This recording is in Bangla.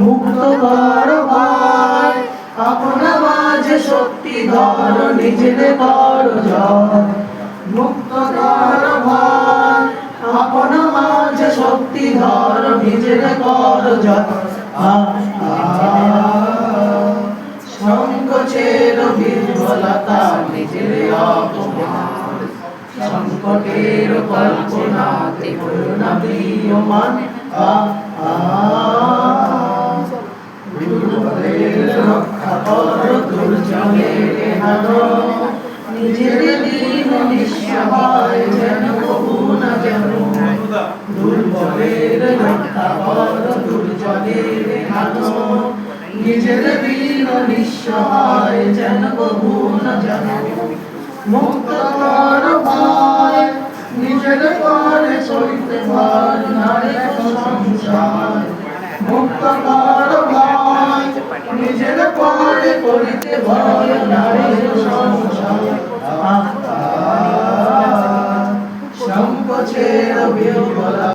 মুক্ত কর ভয়, আপনা মাঝে শক্তি ধর, নিজের কর জয়। মুক্ত কর ভয়, আপনা মাঝে শক্তি ধর, নিজের কর জয়। সংকোচের বিহ্বলতা, নিজের অপমান, সংকটের কল্পনাতে হয়ো না ম্রিয়মাণ। দুর্বলের রক্ষা কর, দুর্জনের হানো, নিজের দীন নিঃসহায় যেন কবু না জানো। দুর্বলের রক্ষা কর, দুর্জনের হানো, নিজের দীন নিঃসহায় যেন কবু না জানো। মুক্ত কর ভয়, নিজের করে চলতে ভয়, নারে সংসার। মুক্ত কর ভয়, নিজের করে করিতে ভয়, নারে সংসার। সংকোচের বিহ্বলতা